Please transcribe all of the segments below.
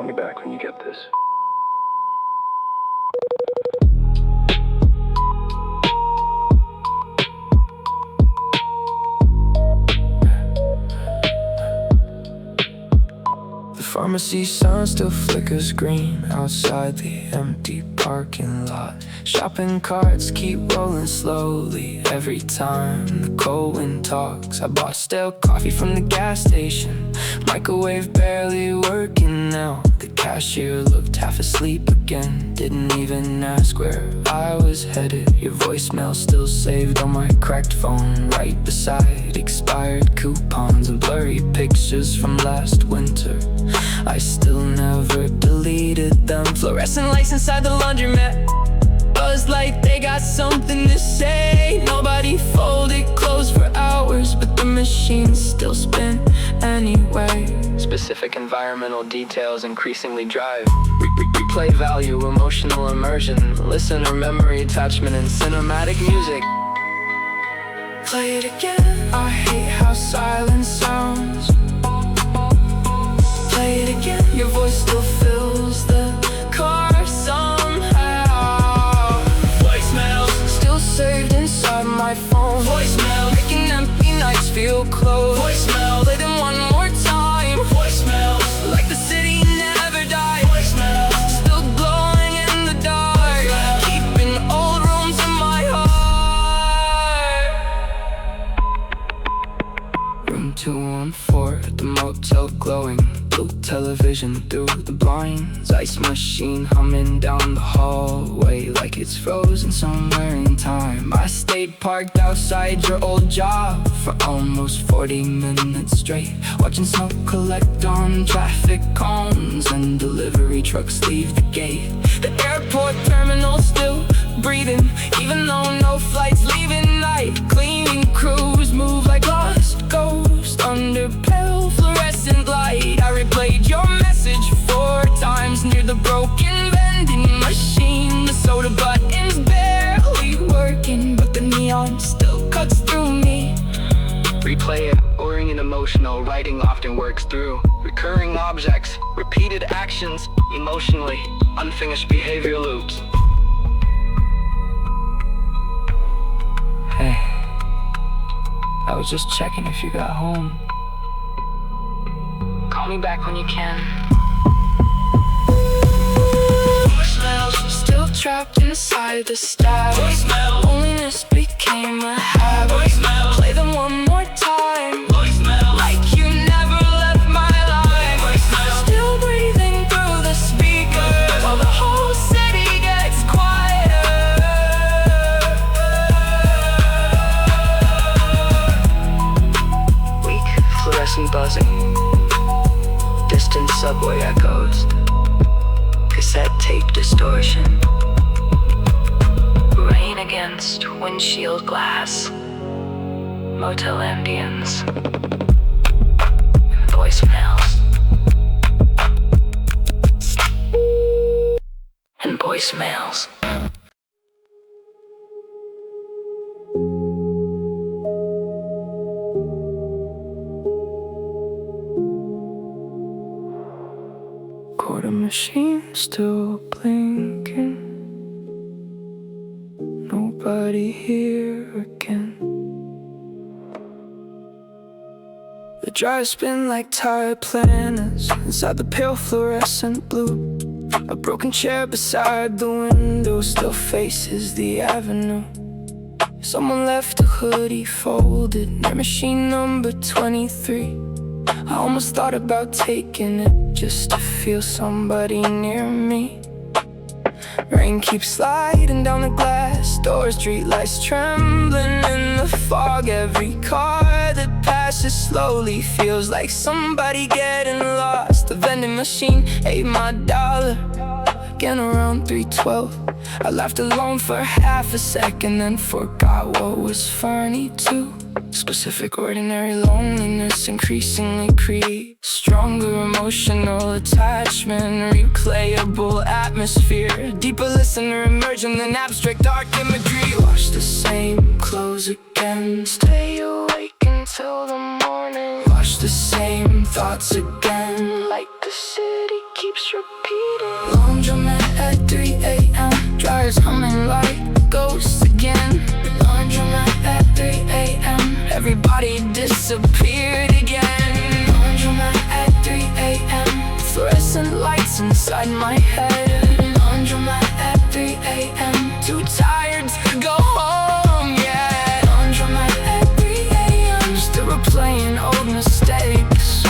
Call me back when you get this. The pharmacy sign still flickers green outside the empty parking lot. Shopping carts keep rolling slowly every time the cold wind talks. I bought stale coffee from the gas station, microwave barely working now. The cashier looked half asleep again, didn't even ask where I was headed. Your voicemail still saved on my cracked phone, right beside expired coupons and blurry pictures from last winter. I still never deleted them. Fluorescent lights inside the laundromat buzz like they got something to say. Nobody folded clothes for hours, but the machines still spin anyway. Specific environmental details increasingly drive replay value, emotional immersion, listener memory attachment, and cinematic music. Play it again. I hate how silence sounds. Play it again. Your voice still fills the car somehow. Voicemails still saved inside my phone. Voicemail making empty nights feel close. Voicemail, play them one more time. Voicemail like the city never died. Voicemail still glowing in the dark. Voicemail keeping old rooms in my heart. Room 214 at the motel glowing. Blue television through the blinds. Ice machine humming down the hallway like it's frozen somewhere in time. I stayed parked outside your old job for almost 40 minutes straight, watching snow collect on traffic cones and delivery trucks leave the gate. The airport terminal still breathing, even though no flights leave at night. Cleaning crews move like lost ghosts under pale fluorescent light. I replayed your message 4 times near the broken vending machine. The soda button's barely working, but the neon still cuts through me. Replay it, boring and emotional, writing often works through recurring objects, repeated actions, emotionally unfinished behavior loops. Hey, I was just checking if you got home. Call me back when you can. Voicemails still trapped inside the stack. Voicemail, loneliness became a habit. Voicemail, play them one more time. Voicemail, like you never left my life. Voicemail, still breathing through the speakers while the whole city gets quieter. Weak fluorescent buzzing, distant subway echoes, cassette tape distortion, rain against windshield glass, motel ambience, voicemails, and voicemails. Quarter machine still blinking, nobody here again. The drive spin like tire planners inside the pale fluorescent blue. A broken chair beside the window still faces the avenue. Someone left a hoodie folded near machine number 23. I almost thought about taking it just to feel somebody near me. Rain keeps sliding down the glass door, street lights trembling in the fog. Every car that passes slowly feels like somebody getting lost. The vending machine ate my dollar again around 3:12. I laughed alone for half a second, then forgot what was funny too. Specific ordinary loneliness increasingly creeps stronger emotional attachment, replayable atmosphere, deeper listener immersion than abstract dark imagery. Wash the same clothes again, stay awake until the morning. Wash the same thoughts again, like the city keeps keeps repeating. Laundromat at 3 a.m. Dryers humming like ghosts again. Laundromat at 3 a.m. Everybody disappeared again. Laundromat at 3 a.m. Fluorescent lights inside my head. Laundromat at 3 a.m. Too tired to go home, yeah. Laundromat at 3 a.m. Still replaying old mistakes.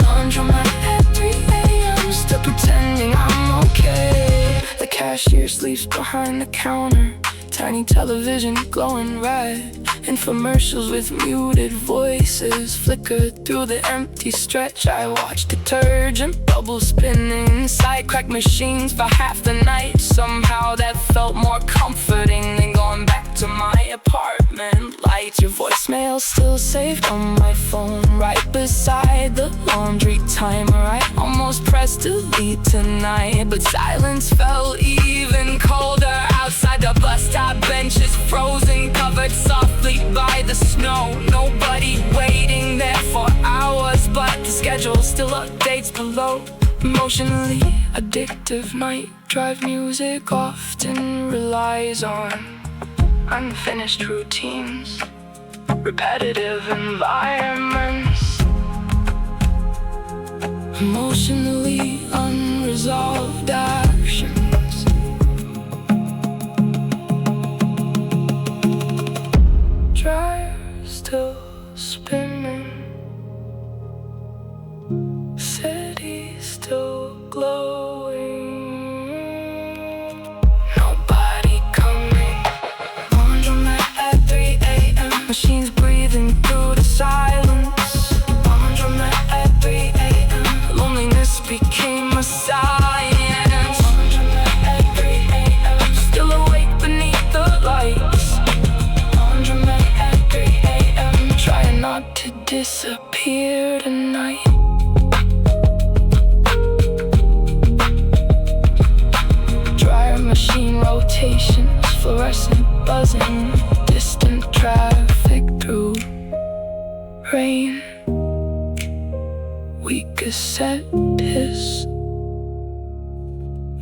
Laundromat at 3 a.m. Still pretending I'm okay. The cashier sleeps behind the counter. Tiny television glowing red. Infomercials with muted voices flicker through the empty stretch. I watch detergent bubbles spinning inside crack machines for half the night. Somehow that felt more comforting than going back to my apartment lights. Your voicemail still saved on my phone, right beside the laundry timer. I almost pressed delete tonight, but silence felt even colder. Outside the bus stop benches frozen, covered softly by the snow. Nobody waiting there for hours, but the schedule still updates below. Emotionally addictive night drive music often relies on unfinished routines, repetitive environments, emotionally unresolved actions. Dryer still spinning, city still glowing. Nobody coming. Laundromat at 3 a.m. Machines breathing through the silence. Laundromat at 3 a.m. Loneliness became a science. Laundromat at 3 a.m. Still awake beneath the lights. Laundromat at 3 a.m. Trying not to disappear tonight. Dryer machine rotations, fluorescent buzzing, distant traffic through rain. Weak cassette hiss,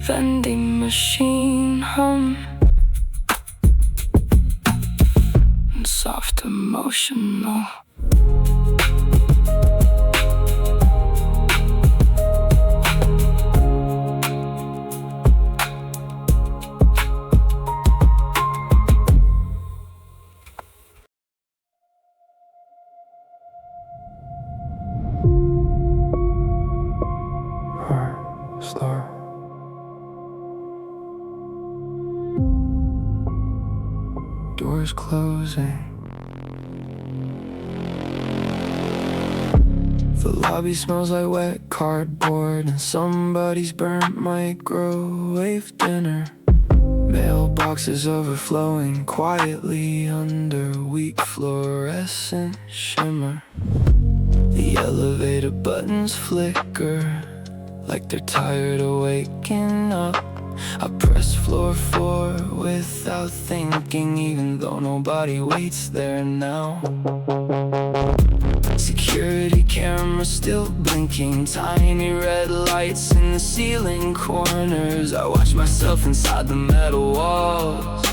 vending machine hum, and soft emotional. Heart slower. Doors closing. The lobby smells like wet cardboard and somebody's burnt microwave dinner. Mailboxes overflowing quietly under weak fluorescent shimmer. The elevator buttons flicker like they're tired of waking up. I press floor 4 without thinking, even though nobody waits there now. Security cameras still blinking, tiny red lights in the ceiling corners. I watch myself inside the metal walls,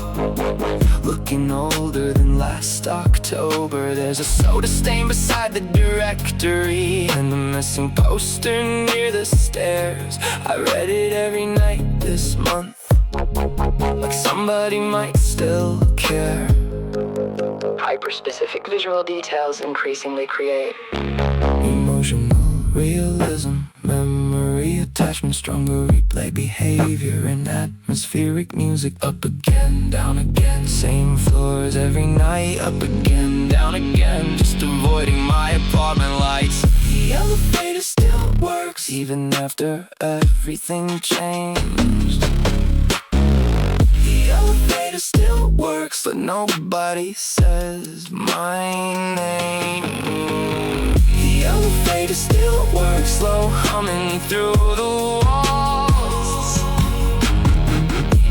looking older than last October. There's a soda stain beside the directory and a missing poster near the stairs. I read it every night this month, like somebody might still care. Hyper-specific visual details increasingly create emotional realism, memory attachment, stronger replay behavior, and atmospheric music. Up again, down again, same floors every night. Up again, down again, just avoiding my apartment lights. The elevator still works even after everything changed. The elevator still works, but nobody says my name. The elevator still works, slow humming through the walls.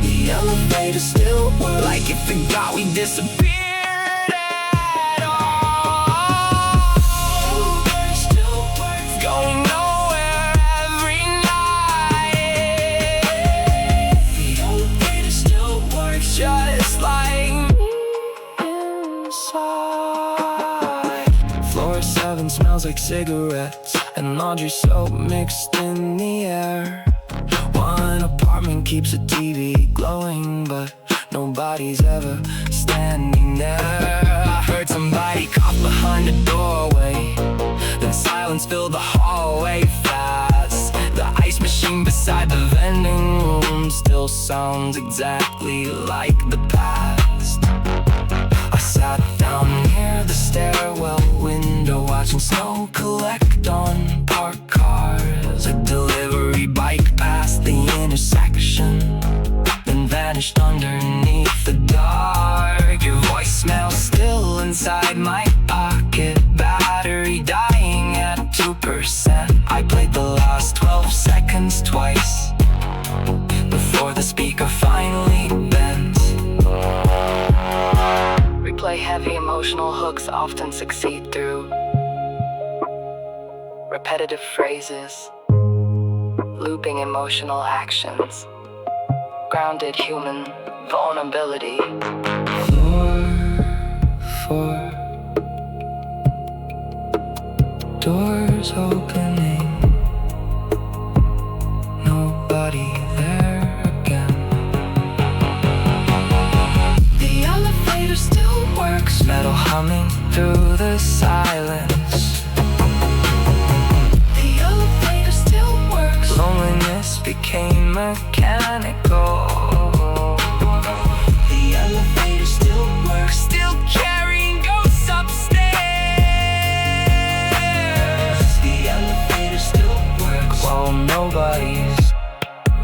The elevator still works, like it forgot we disappeared at all. The elevator still works, going nowhere every night. building smells like cigarettes and laundry soap mixed in the air. One apartment keeps a TV glowing, but nobody's ever standing there. I heard somebody cough behind the doorway, then silence filled the hallway fast. The ice machine beside the vending room still sounds exactly like the past. I sat down near the stairwell window, watching snow collect on parked cars. A delivery bike passed the intersection, then vanished underneath the dark. Your voicemail still inside my pocket, battery dying at 2%. I played the last 12 seconds twice before the speaker finally bent. Replay heavy emotional hooks often succeed through repetitive phrases, looping emotional actions, grounded human vulnerability. Floor, doors opening, nobody there again. The elevator still works, metal humming through the silence. The elevator still works, loneliness became mechanical. The elevator still works, still carrying ghosts upstairs. The elevator still works while nobody's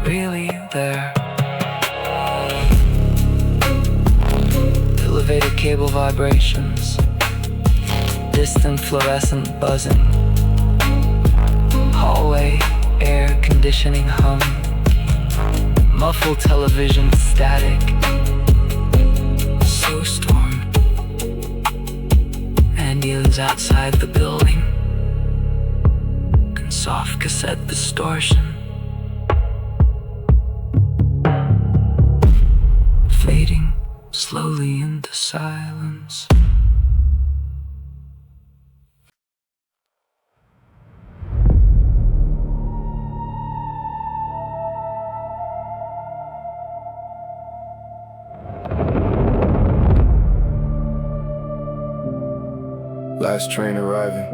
really there. Elevator cable vibrations, distant fluorescent buzzing, hallway air conditioning hum, muffled television static. So storm, Andy's outside the building, and soft cassette distortion, fading slowly into silence. Last train arriving,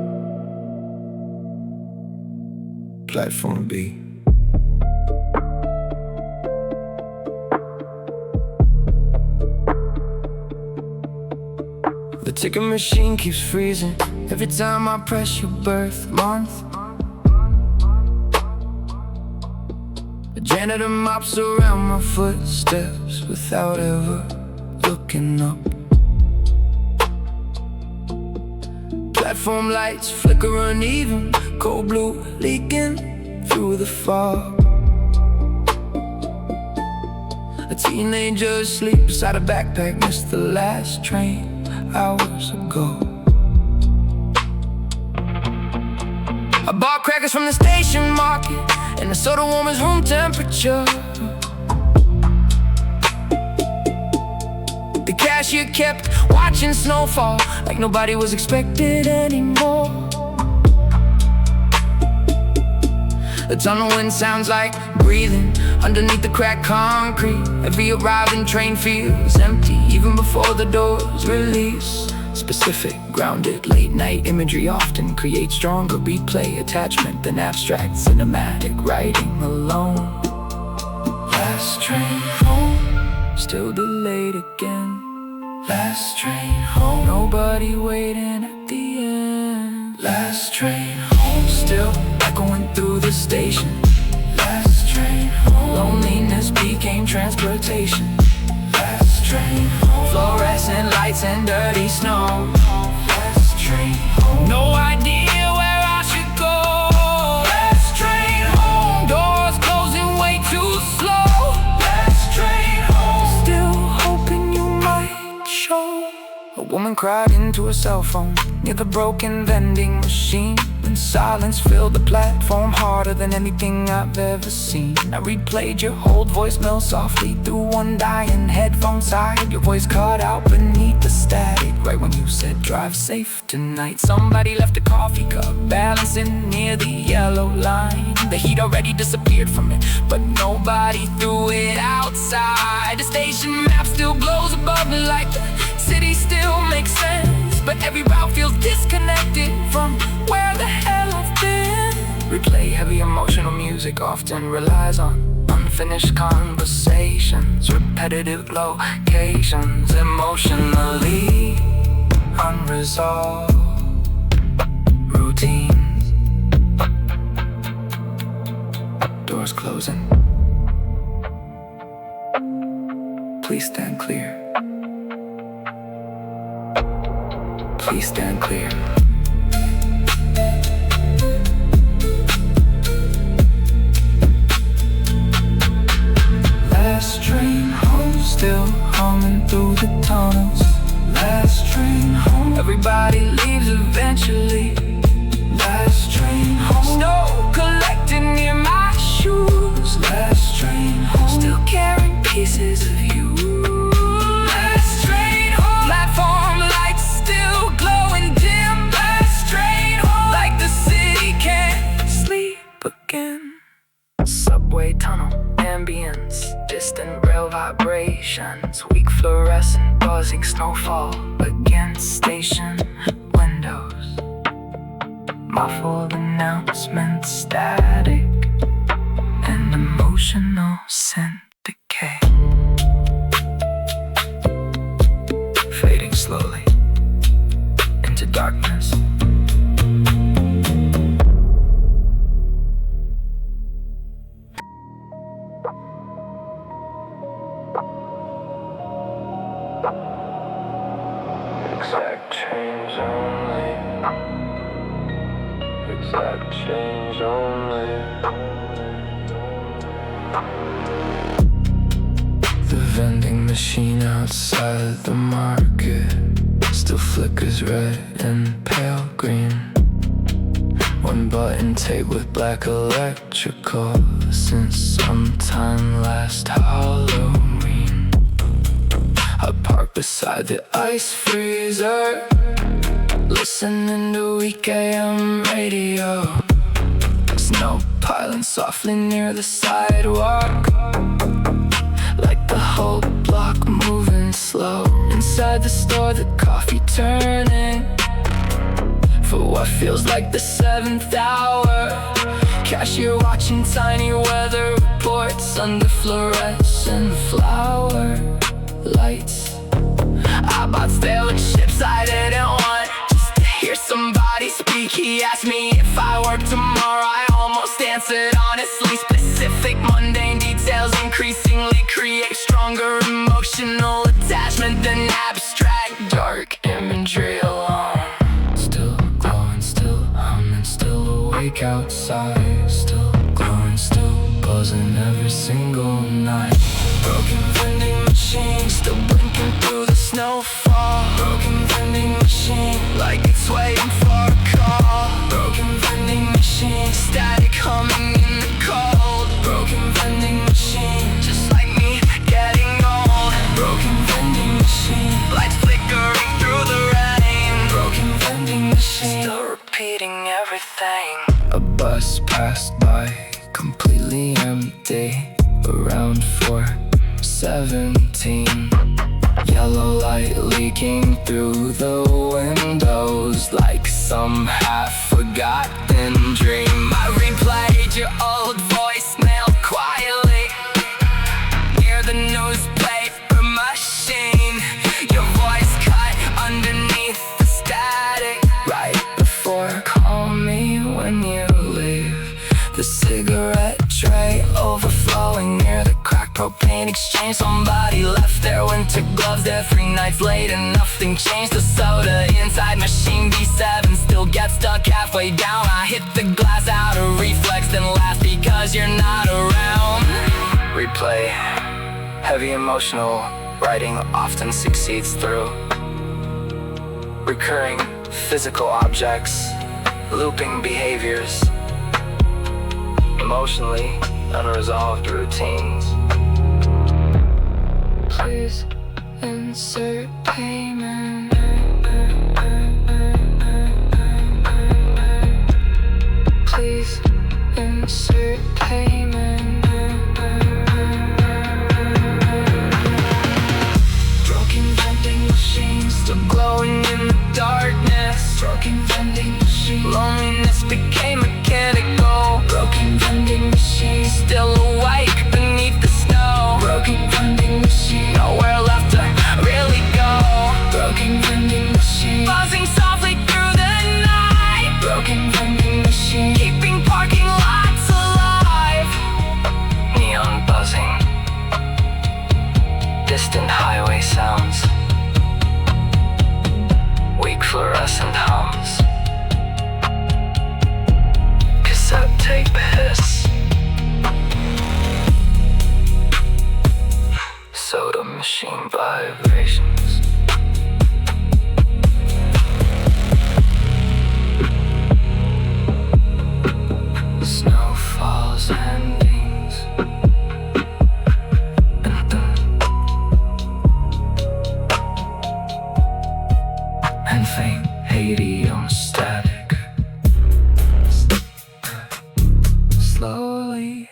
platform B. The ticket machine keeps freezing every time I press your birth month. The janitor mops around my footsteps without ever looking up. Platform lights flicker uneven, cold blue leaking through the fog. A teenager asleep beside a backpack, missed the last train hours ago. I bought crackers from the station market, and the soda warm is room temperature. The cashier kept watching snowfall like nobody was expected anymore. The tunnel wind sounds like breathing underneath the cracked concrete. Every arriving train feels empty even before the doors release. Specific, grounded, late night imagery often creates stronger replay attachment than abstract cinematic writing alone. Last train home, still delayed again. Last train home, nobody waiting at the end. Last train home, still echoing through the station. Last train home, loneliness became transportation. Last train home, fluorescent lights and dirty snow. Last train home, no idea where I should go. Last train home, doors closing way too slow. Last train home, still hoping you might show. A woman cried into her cell phone near the broken vending machine, and silence filled the platform harder than anything I've ever seen. I replayed your old voicemail softly through one dying headphone side. Your voice cut out beneath the static right when you said drive safe tonight. Somebody left a coffee cup balancing near the yellow line. The heat already disappeared from it, but nobody threw it outside. The station map still glows above the light. The city still makes sense, but every route feels disconnected from where the hell I've been. Replay heavy emotional music often relies on unfinished conversations, repetitive locations, emotionally unresolved routines. Doors closing. Please stand clear. Please stand clear. Last train home, still humming through the tunnels. Last train home, everybody leaves eventually. Last train home, snow collecting near my shoes. Last train home, still carrying pieces of you. Last train home, platform lights still glowing dim. Last train home, like the city can't sleep again. Subway tunnel ambience, distant rail vibrations, weak fluorescent buzzing snowfall against station windows. Muffled announcement static and emotional scent decay. Fading slowly into darkness. Exact change only. Exact change only. The vending machine outside the market still flickers red and pale green. One button tape with black electrical since sometime last Halloween. I park beside the ice freezer, listening to weak AM radio. Snow piling softly near the sidewalk, like the whole block moving slow. Inside the store, the coffee turning for what feels like the 7th hour. Cashier watching tiny weather reports under fluorescent flower lights. I bought stale chips I didn't want, just to hear somebody speak. He asked me if I work tomorrow. I almost answered honestly. Specific mundane details increasingly create stronger emotional attachment than abstract dark imagery alone. Still glowing, still humming, still awake outside. Still glowing, still buzzing every single night. Broken vending machine, still blinking through the snowfall. Broken vending machine, like it's waiting for a call. Broken vending machine, static humming in the cold. Broken vending machine, just like me getting old. Broken vending machine, lights flickering through the rain. Broken vending machine, still repeating everything. A bus passed by, completely empty, around 4:17. Yellow light leaking through the windows like some half-forgotten dream. I replayed your old voicemail quietly near the newspaper machine. Your voice cut underneath the static right before call me when you leave. The cigarette tray overflowing near the cracked propane exchange. Somebody left their winter gloves there 3 nights late and nothing changed. The soda inside machine B7 still gets stuck halfway down. I hit the glass out of reflex, then laugh because you're not around. Replay. Heavy emotional writing often succeeds through recurring physical objects, looping behaviors, emotionally unresolved routines. Please insert payment. and faint Haiti on static. Slowly,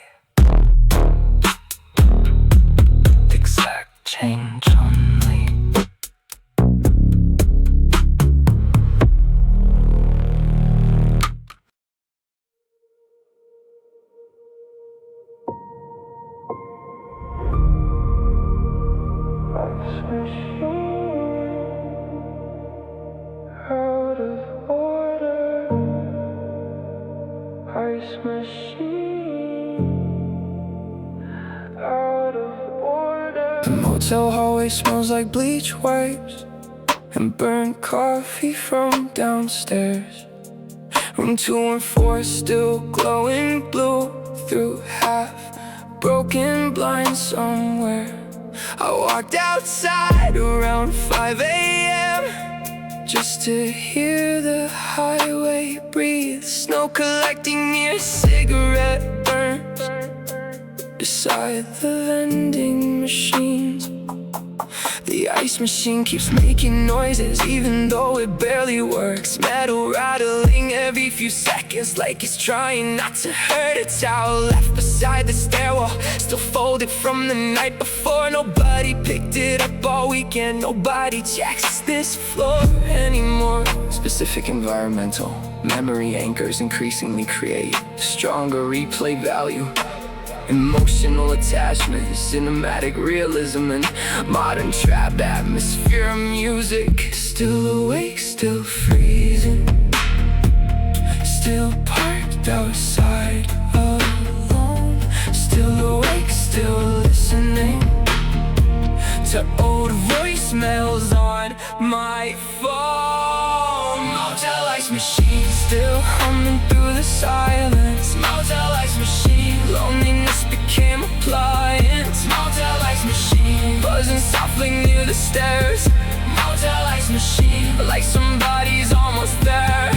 exact change only. Out of order, ice machine. Out of order. The motel hallway smells like bleach wipes and burnt coffee from downstairs. Room 214 still glowing blue through half broken blinds somewhere. I walked outside around 5 a.m. just to hear the highway breathe. Snow collecting near cigarette burns beside the vending machines. The ice machine keeps making noises even though it barely works. Metal rattling every few seconds like it's trying not to hurt. A towel left beside the stairwell, still folded from the night before. Nobody picked it up all weekend. Nobody checks this floor anymore. Specific environmental memory anchors increasingly create stronger replay value. Emotional attachment, cinematic realism, and modern trap atmosphere. Music still awake, still freezing, still parked outside alone. Still awake, still listening to old voicemails on my phone. Motel ice machine still humming through the silence. Motel ice machine, loneliness became appliance. Motel ice machine, buzzing softly near the stairs. Motel ice machine, like somebody's almost there.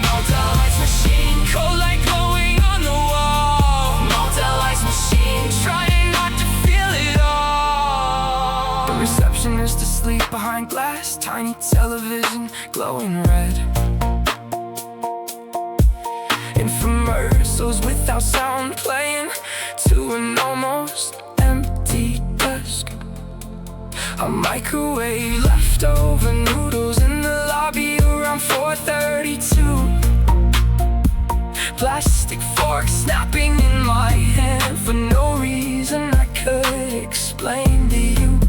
Motel ice machine, cold light glowing on the wall. Motel ice machine, trying not to feel it all. The receptionist asleep behind glass, tiny television glowing red. Infomercials without sound playing to an almost empty desk. A microwave, leftover noodles in the lobby around 4:32. Plastic fork snapping in my hand for no reason I could explain to you.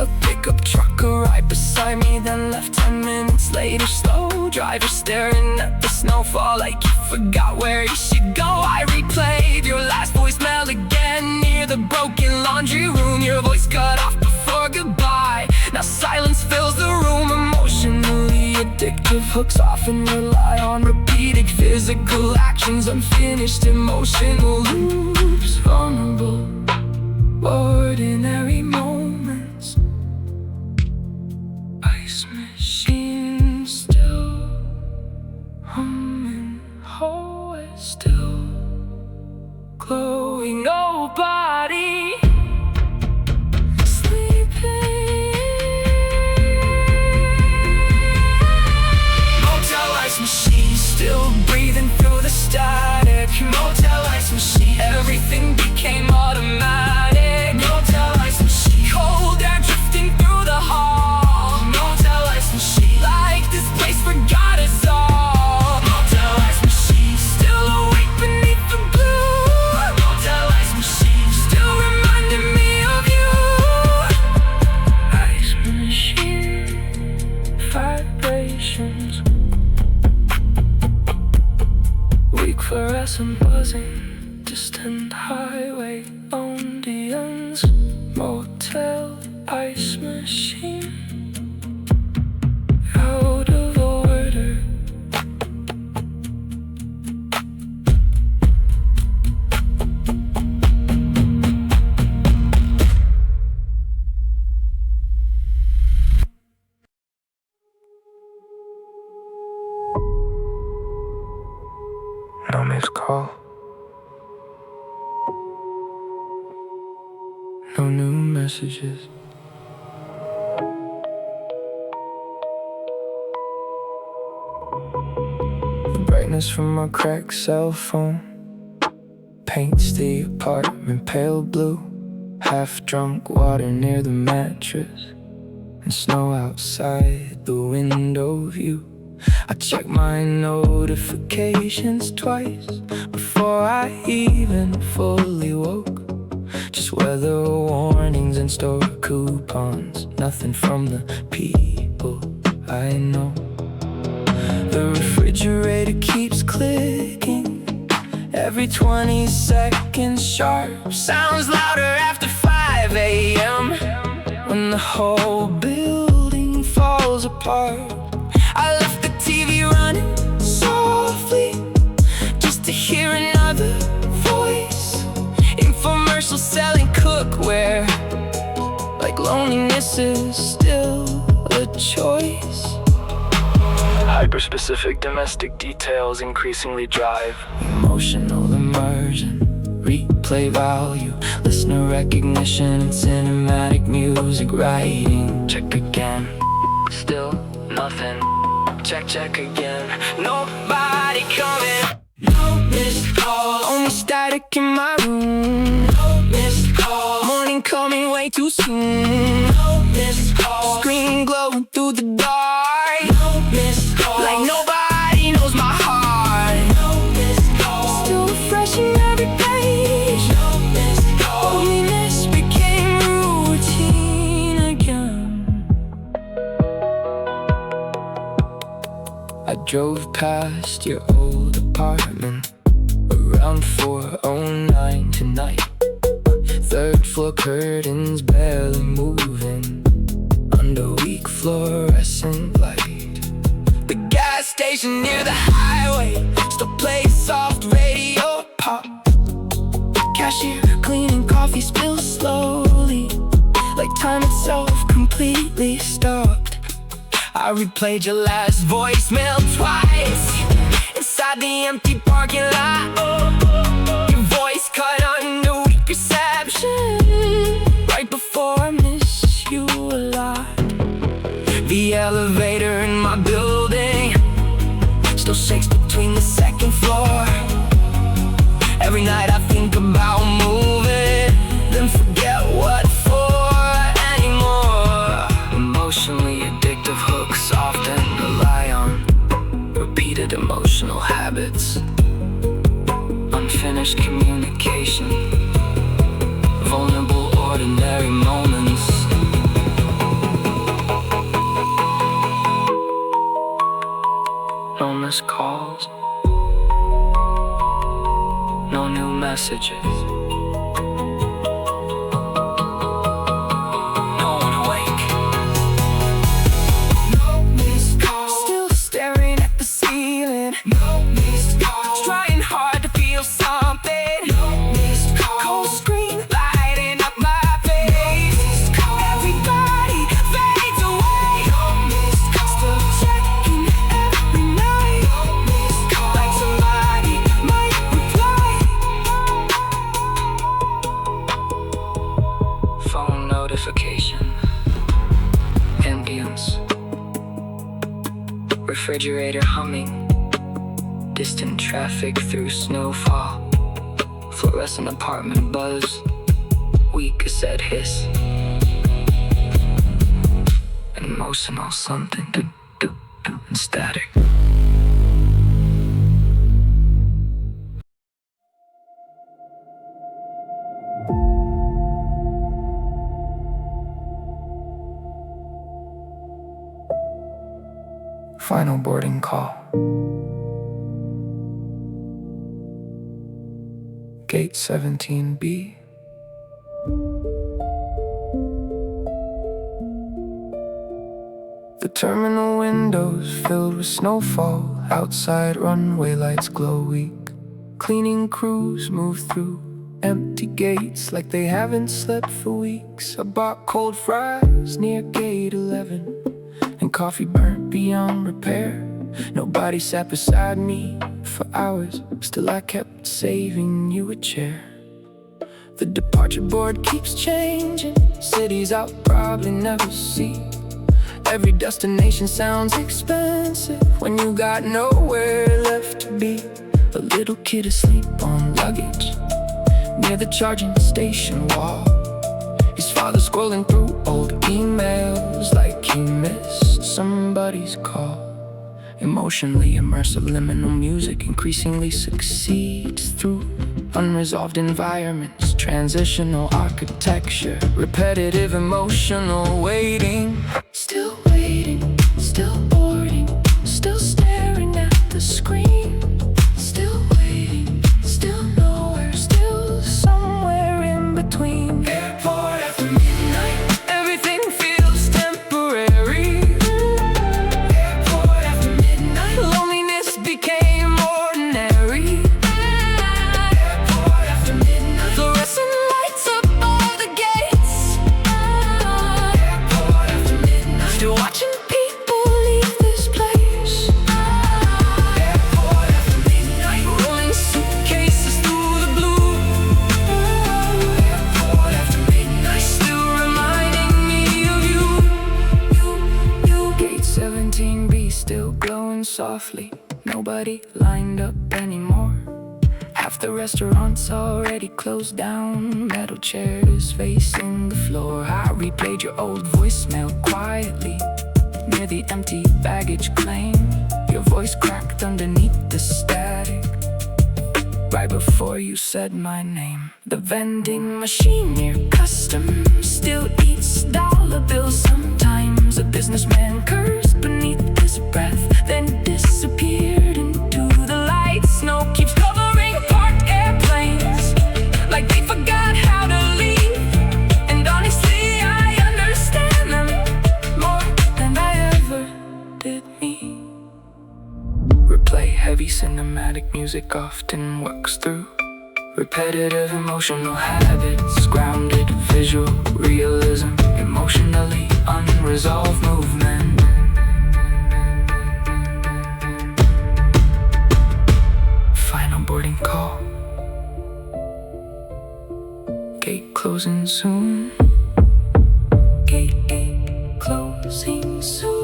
A pickup truck arrived beside me, then left 10 minutes later. Slow driver staring at the snowfall like you forgot where you should go. I replayed your last voicemail again near the broken laundry room. Your voice cut off before goodbye. Now silence fills the room. Emotionally addictive hooks often rely on repeated physical actions. Unfinished emotional loops. Vulnerable, ordinary moments. Ice machine still humming, hallway still glowing. Nobody sleeping. Motel ice machine still breathing through the static. Motel ice machine, everything became automatic. Motel ice machine, cold air drifting through the hall. Motel ice machine, like this place forgot us all. Motel ice machine, still awake beneath the blue. Motel ice machine, still reminding me of you. Ice machine, vibrations, weak fluorescent buzzing, distant highway ambience. Motel ice machine, out of order. No missed call. No new messages. brightness from a cracked cell phone paints the apartment pale blue. Half-drunk water near the mattress and snow outside the window view. I check my notifications twice before I even fully woke. Just weather warnings and store coupons, nothing from the people I know. The refrigerator keeps clicking every 20 seconds sharp. Sounds louder after 5 a.m. when the whole building falls apart. I left the TV running softly just to hear another voice. Infomercials selling cookware, like loneliness is still a choice. Hyper-specific domestic details increasingly drive emotional immersion, replay value, listener recognition, and cinematic music writing. Check again, still nothing. Check again, nobody coming. No missed call, only static in my room. No missed call, morning coming way too soon. No missed call, screen glowing through the dark. No missed call, like nobody knows my heart. No missed call, still refreshing every page. No missed call, loneliness became routine again. I drove past your old apartment around 4:09 tonight. Third floor curtains barely moving under weak fluorescent light. The gas station near the highway still plays soft radio pop. Cashier cleaning coffee spills slowly, like time itself completely stopped. I replayed your last voicemail twice inside the empty parking lot. Your voice cut under weak reception right before I miss you a lot. The elevator in my building still shakes between the second floor. Every night I think about moving, then forget what for anymore. Emotionally addictive hooks often rely on repeated emotional habits, unfinished communication, vulnerable ordinary moments. No missed calls, no new messages. No one awake. No missed calls, still staring at the ceiling. No missed calls, trying hard to feel something. No missed calls, cold screen lighting up my face. No missed calls, everybody fades away. No missed calls, still checking every night. No missed calls, like somebody might reply. Phone notification, ambience, refrigerator humming, distant traffic through snowfall, fluorescent apartment buzz, weak cassette hiss, emotional something and static. Final boarding call. Gate 17B. The terminal windows filled with snowfall. Outside runway lights glow weak. Cleaning crews move through empty gates like they haven't slept for weeks. I bought cold fries near gate 11 and coffee burnt beyond repair. Nobody sat beside me for hours, still I kept saving you a chair. The departure board keeps changing, cities I'll probably never see. Every destination sounds expensive when you got nowhere left to be. A little kid asleep on luggage near the charging station wall. His father scrolling through old emails like he missed somebody's call. Emotionally immersive liminal music increasingly succeeds through unresolved environments, transitional architecture, repetitive emotional waiting. Still waiting, still boarding, still staring at the screen. Still waiting, still nowhere, still somewhere in between. Airport after midnight, everything feels temporary. Airport after midnight, loneliness became ordinary. Airport after midnight, fluorescent lights up all the gates. Airport after midnight, still watching people leave this place. Airport after midnight, rolling suitcases through the blue. Airport after midnight, still reminding me of you. Gate 17B still glowing softly. Nobody lined up anymore. Half the restaurant's already closed down. Metal chairs facing the floor. I replayed your old voicemail quietly near the empty baggage claim. Your voice cracked underneath the static right before you said my name. The vending machine near customs still eats dollar bills sometimes. A businessman cursed beneath his breath, then disappeared into the light. Snow keeps covering parked airplanes like they forgot how to leave. And honestly, I understand them more than I ever did me. Replay heavy cinematic music often works through repetitive emotional habits, grounded visual realism, emotionally unresolved movement. Final boarding call. Gate closing soon. Gate closing soon.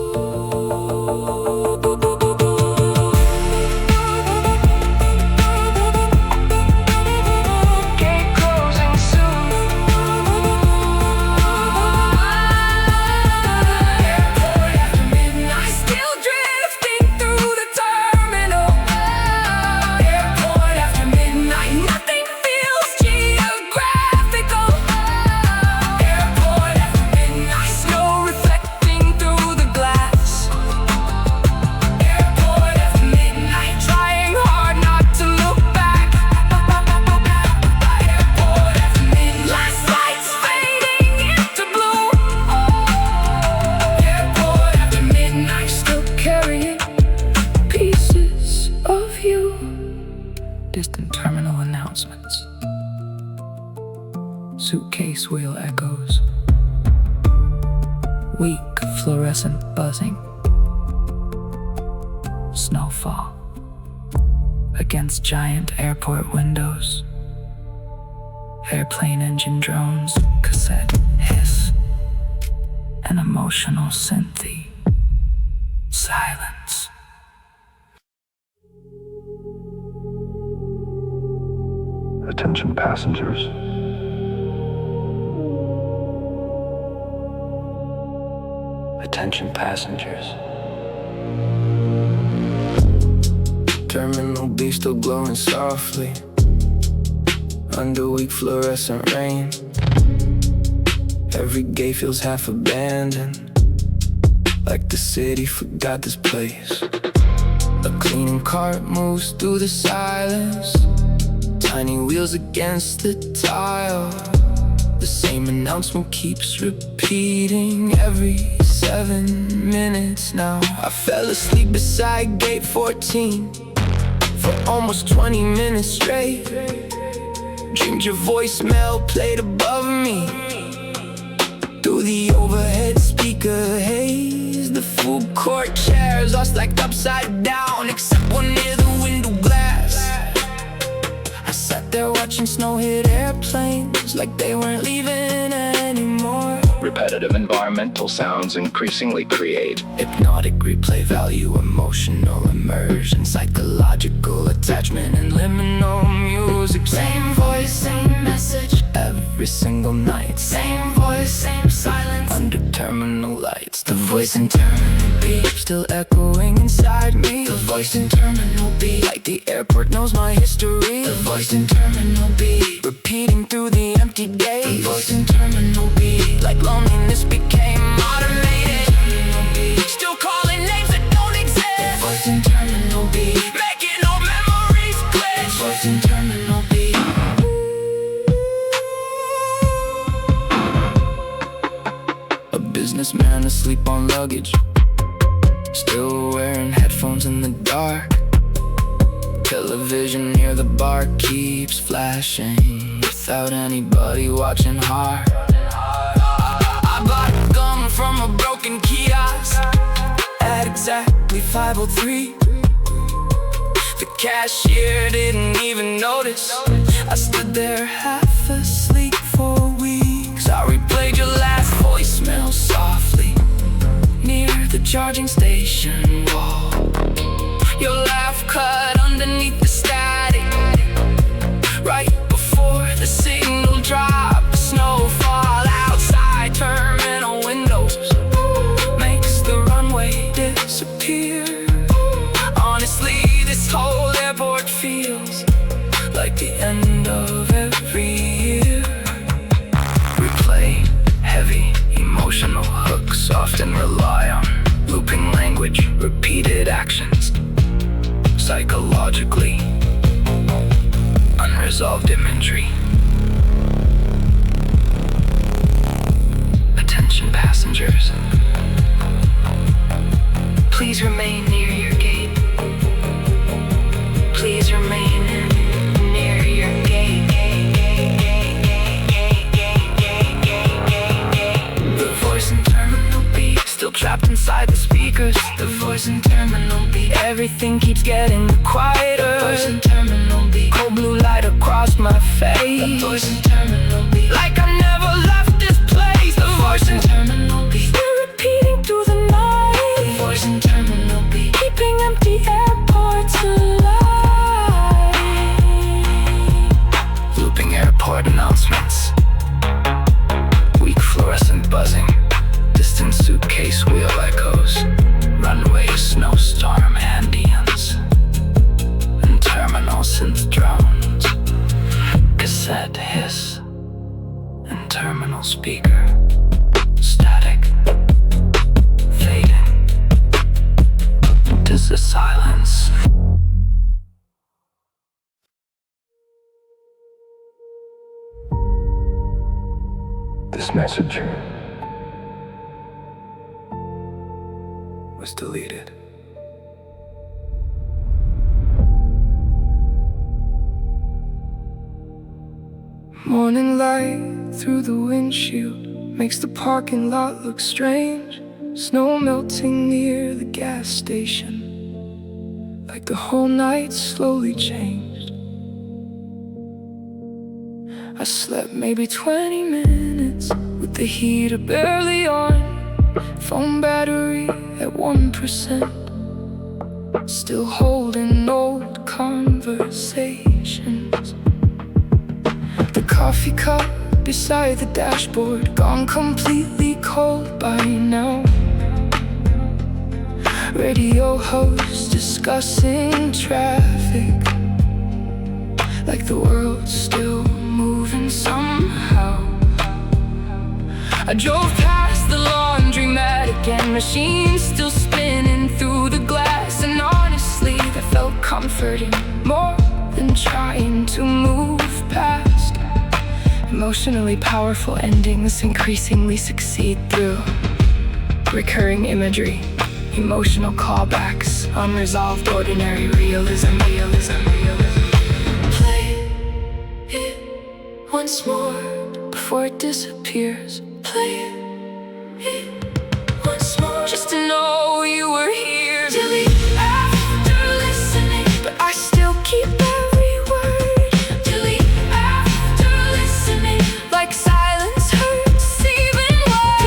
Distant terminal announcements. Suitcase wheel echoes. Weak fluorescent buzzing. Snowfall against giant airport windows. Airplane engine drones, cassette hiss. An emotional synthy. Silence. Attention passengers. Attention passengers. Terminal B still glowing softly under weak fluorescent rain. Every gate feels half abandoned, like the city forgot this place. A cleaning cart moves through the silence, tiny wheels against the tile. The same announcement keeps repeating every 7 minutes now. I fell asleep beside gate 14 for almost 20 minutes straight. Dreamed your voicemail played above me through the overhead speaker haze. The food court chairs are stacked upside down, except one near the window glass. I sat there watching snow hit airplanes like they weren't leaving anymore. Repetitive environmental sounds increasingly create hypnotic replay value, emotional immersion, psychological attachment, and liminal music. Same voice, same message, Every single night, same voice, same silence. under terminal lights. The voice in terminal B, still echoing inside me. The voice in terminal B, Like the airport knows my history. the voice in terminal B, Repeating through the empty the days. voice in terminal B, Like loneliness became automated. terminal B, Still calling names that don't the exist. voice in terminal B, Making old memories the glitch. voice in terminal B. A businessman asleep on luggage, still wearing headphones in the dark. Television near the bar keeps flashing, without anybody watching hard. I bought gum from a broken kiosk at exactly 5:03. The cashier didn't even notice. I stood there half asleep for weeks. I replayed your last voicemail softly near the charging station wall. Your laugh cut underneath the static, right before the signal dropped. The snowfall outside terminal windows makes the runway disappear. Honestly, this whole airport feels like the end of every year. Replay, heavy, emotional hooks often rely on looping language, repeated actions. Psychologically, unresolved imagery. Attention passengers, please remain near your gate. Please remain near your gate. The voice in terminal B, still trapped inside the speakers. The voice in terminal B, everything keeps getting quieter. The voice in terminal B, Cold blue light across my face. the voice in terminal B, Like I never left this place. The voice in terminal B, still repeating through the the night, voice in terminal B, keeping empty airports alive. Looping airport announcements, weak fluorescent buzzing, distant suitcase wheel echoes, runway snowstorm Andeans, and terminal synth drones, cassette hiss, and terminal speaker static, fading to the silence. This message Was deleted. Morning light through the windshield makes the parking lot look strange. Snow melting near the gas station, like the whole night slowly changed. I slept maybe 20 minutes with the heater barely on. Phone battery at 1%, still holding old conversations. The coffee cup beside the dashboard gone completely cold by now. Radio host discussing traffic, like the world's still moving somehow. I drove past the laundromat again, machines still spinning through the glass. And honestly, that felt comforting, more than trying to move past. Emotionally powerful endings increasingly succeed through recurring imagery, emotional callbacks, unresolved ordinary realism. Play it once more before it disappears. Play it once more, just to know you were here. Delete after listening, but I still keep every word. Delete after listening, like silence hurts even worse.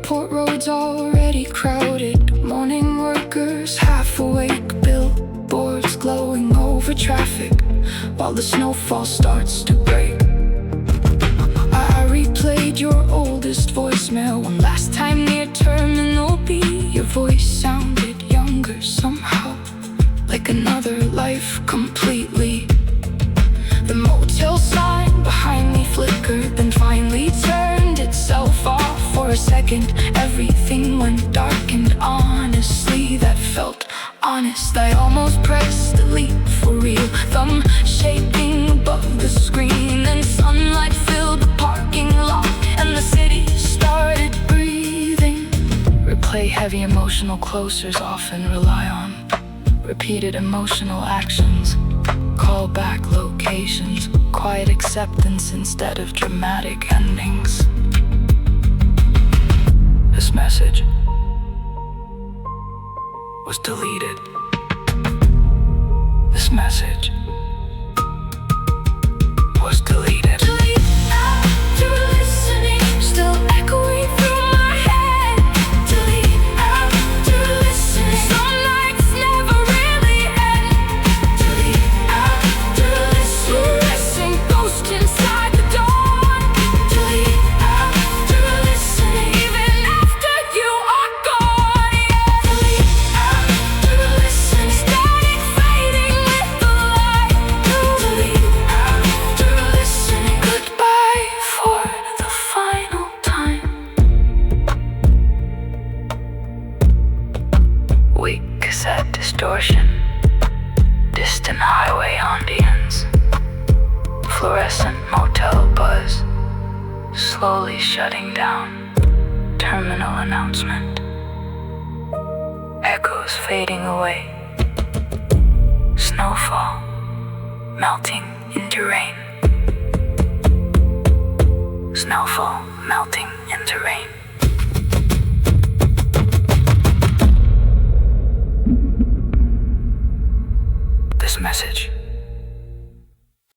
airport roads already crowded. Morning workers half awake, billboards glowing over traffic, while the snowfall starts to break. I replayed your oldest voicemail one last time near Terminal B. Your voice sounded younger somehow, like another life completely. The motel sign behind me flickered, then finally turned itself off. For a second, everything went dark, and honestly, that felt honest. I almost pressed delete for real, thumb shaking above the screen. Then sunlight filled the parking lot, and the city started breathing. Replay heavy emotional closers often rely on repeated emotional actions, call back locations, quiet acceptance instead of dramatic endings. This message was deleted. This message was deleted. Delete after listening, still echoing through my head. Delete after listening, some nights never really end. Delete after listening, missing ghost inside the dawn. Delete after listening, even after you are gone. Yeah. Delete after listening, static fading with the light. Delete after listening, goodbye for the final time. Weak cassette distortion, distant highway ambience, fluorescent motel buzz, slowly shutting down, terminal announcement, echoes fading away, snowfall melting into rain, snowfall melting into rain. This message